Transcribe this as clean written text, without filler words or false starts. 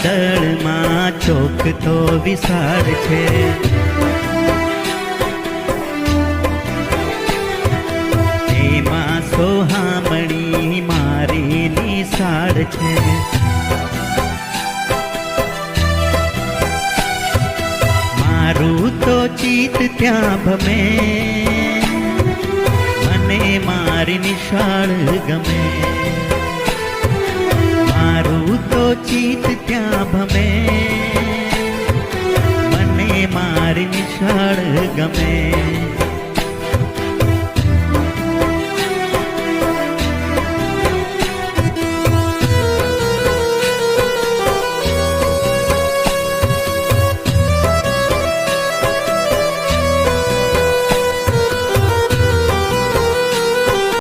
વાદળમાં ચોક તો વિશાળ છે, એમાં સોહામણી મારી નિશાળ છે। મારું તો ચિત્ત ત્યાં ભમે, મને મારી નિશાળ ગમે। મારું તો ચિત્ત ત્યાં ભમે, મને મારી નિશાળ ગમે।